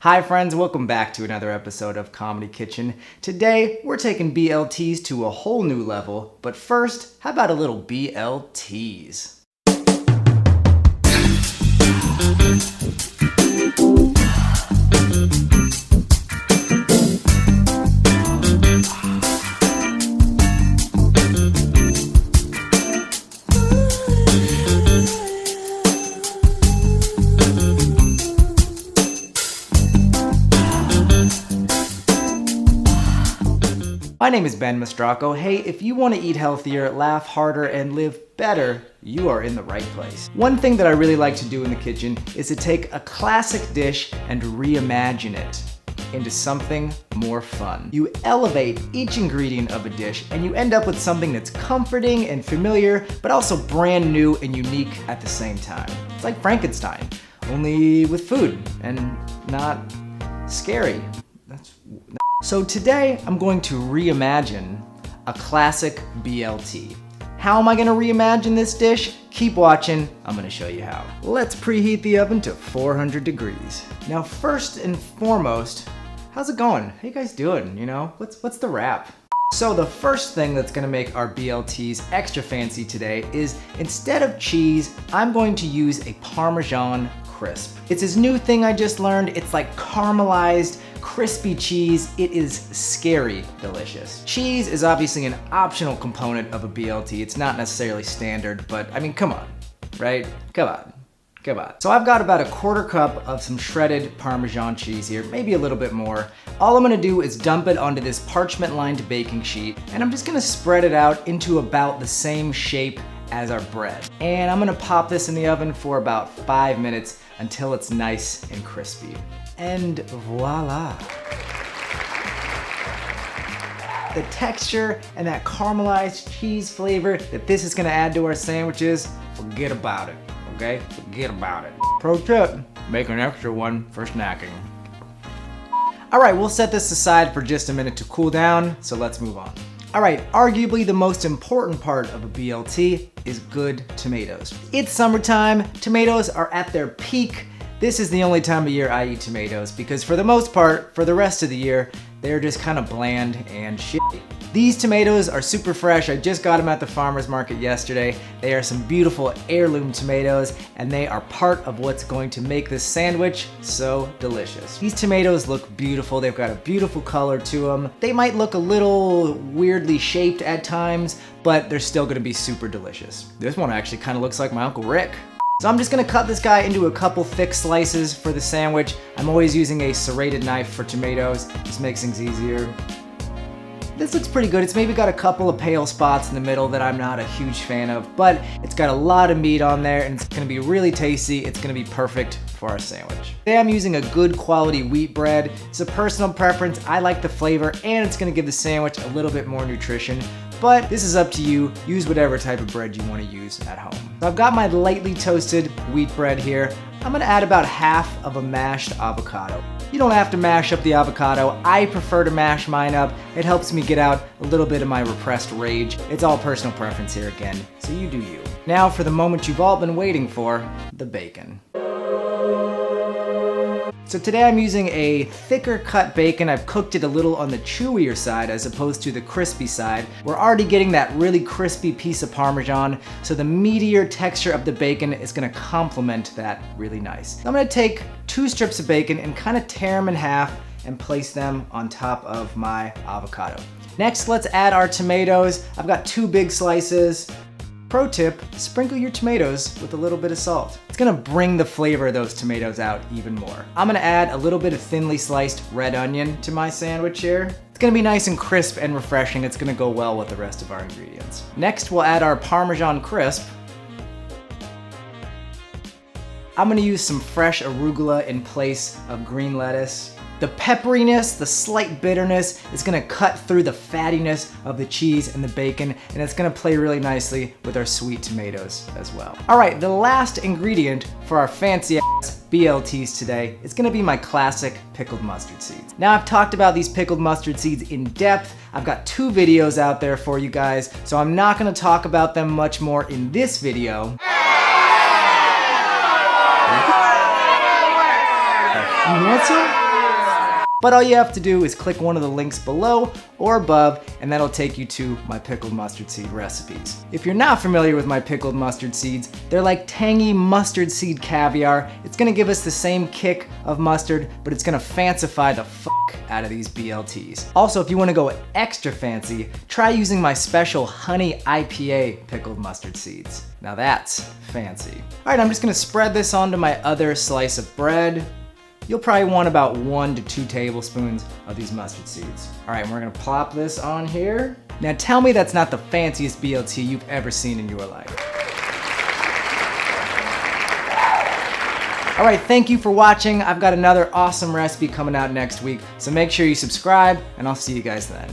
Hi friends, welcome back to another episode of Comedy Kitchen. Today, we're taking BLTs to a whole new level, but first, how about a little BLTs? My name is Ben Mastracco. Hey, if you want to eat healthier, laugh harder, and live better, you are in the right place. One thing that I really like to do in the kitchen is to take a classic dish and reimagine it into something more fun. You elevate each ingredient of a dish and you end up with something that's comforting and familiar, but also brand new and unique at the same time. It's like Frankenstein, only with food and not scary. So today, I'm going to reimagine a classic BLT. How am I gonna reimagine this dish? Keep watching, I'm gonna show you how. Let's preheat the oven to 400 degrees. Now, first and foremost, how's it going? How you guys doing, you know? What's the wrap? So the first thing that's gonna make our BLTs extra fancy today is instead of cheese, I'm going to use a Parmesan crisp. It's this new thing I just learned. It's like caramelized, crispy cheese. It is scary delicious. Cheese is obviously an optional component of a BLT. It's not necessarily standard, but I mean, come on, right? Come on. So I've got about a quarter cup of some shredded Parmesan cheese here, maybe a little bit more. All I'm gonna do is dump it onto this parchment-lined baking sheet, and I'm just gonna spread it out into about the same shape as our bread. And I'm gonna pop this in the oven for about 5 minutes until it's nice and crispy. And voila. The texture and that caramelized cheese flavor that this is gonna add to our sandwiches, forget about it, okay? Forget about it. Pro tip, make an extra one for snacking. All right, we'll set this aside for just a minute to cool down, so let's move on. All right, arguably the most important part of a BLT is good tomatoes. It's summertime, tomatoes are at their peak. This is the only time of year I eat tomatoes because for the most part, for the rest of the year, they're just kind of bland and shitty. These tomatoes are super fresh. I just got them at the farmer's market yesterday. They are some beautiful heirloom tomatoes and they are part of what's going to make this sandwich so delicious. These tomatoes look beautiful. They've got a beautiful color to them. They might look a little weirdly shaped at times, but they're still gonna be super delicious. This one actually kind of looks like my Uncle Rick. So I'm just gonna cut this guy into a couple thick slices for the sandwich. I'm always using a serrated knife for tomatoes. Just makes things easier. This looks pretty good. It's maybe got a couple of pale spots in the middle that I'm not a huge fan of, but it's got a lot of meat on there and it's gonna be really tasty. It's gonna be perfect for our sandwich. Today I'm using a good quality wheat bread. It's a personal preference. I like the flavor and it's gonna give the sandwich a little bit more nutrition. But this is up to you. Use whatever type of bread you want to use at home. So I've got my lightly toasted wheat bread here. I'm gonna add about half of a mashed avocado. You don't have to mash up the avocado. I prefer to mash mine up. It helps me get out a little bit of my repressed rage. It's all personal preference here again, so you do you. Now for the moment you've all been waiting for, the bacon. So today I'm using a thicker cut bacon. I've cooked it a little on the chewier side as opposed to the crispy side. We're already getting that really crispy piece of Parmesan, so the meatier texture of the bacon is gonna complement that really nice. I'm gonna take 2 strips of bacon and kind of tear them in half and place them on top of my avocado. Next, let's add our tomatoes. I've got 2 big slices. Pro tip, sprinkle your tomatoes with a little bit of salt. It's gonna bring the flavor of those tomatoes out even more. I'm gonna add a little bit of thinly sliced red onion to my sandwich here. It's gonna be nice and crisp and refreshing. It's gonna go well with the rest of our ingredients. Next, we'll add our Parmesan crisp. I'm gonna use some fresh arugula in place of green lettuce. The pepperiness, the slight bitterness is gonna cut through the fattiness of the cheese and the bacon, and it's gonna play really nicely with our sweet tomatoes as well. All right, the last ingredient for our fancy ass BLTs today is gonna be my classic pickled mustard seeds. Now I've talked about these pickled mustard seeds in depth. I've got 2 videos out there for you guys, so I'm not gonna talk about them much more in this video. You want some? But all you have to do is click one of the links below or above, and that'll take you to my pickled mustard seed recipes. If you're not familiar with my pickled mustard seeds, they're like tangy mustard seed caviar. It's gonna give us the same kick of mustard, but it's gonna fancify the out of these BLTs. Also, if you wanna go extra fancy, try using my special honey IPA pickled mustard seeds. Now that's fancy. All right, I'm just gonna spread this onto my other slice of bread. You'll probably want about 1 to 2 tablespoons of these mustard seeds. All right, and we're gonna plop this on here. Now tell me that's not the fanciest BLT you've ever seen in your life. All right, thank you for watching. I've got another awesome recipe coming out next week, so make sure you subscribe, and I'll see you guys then.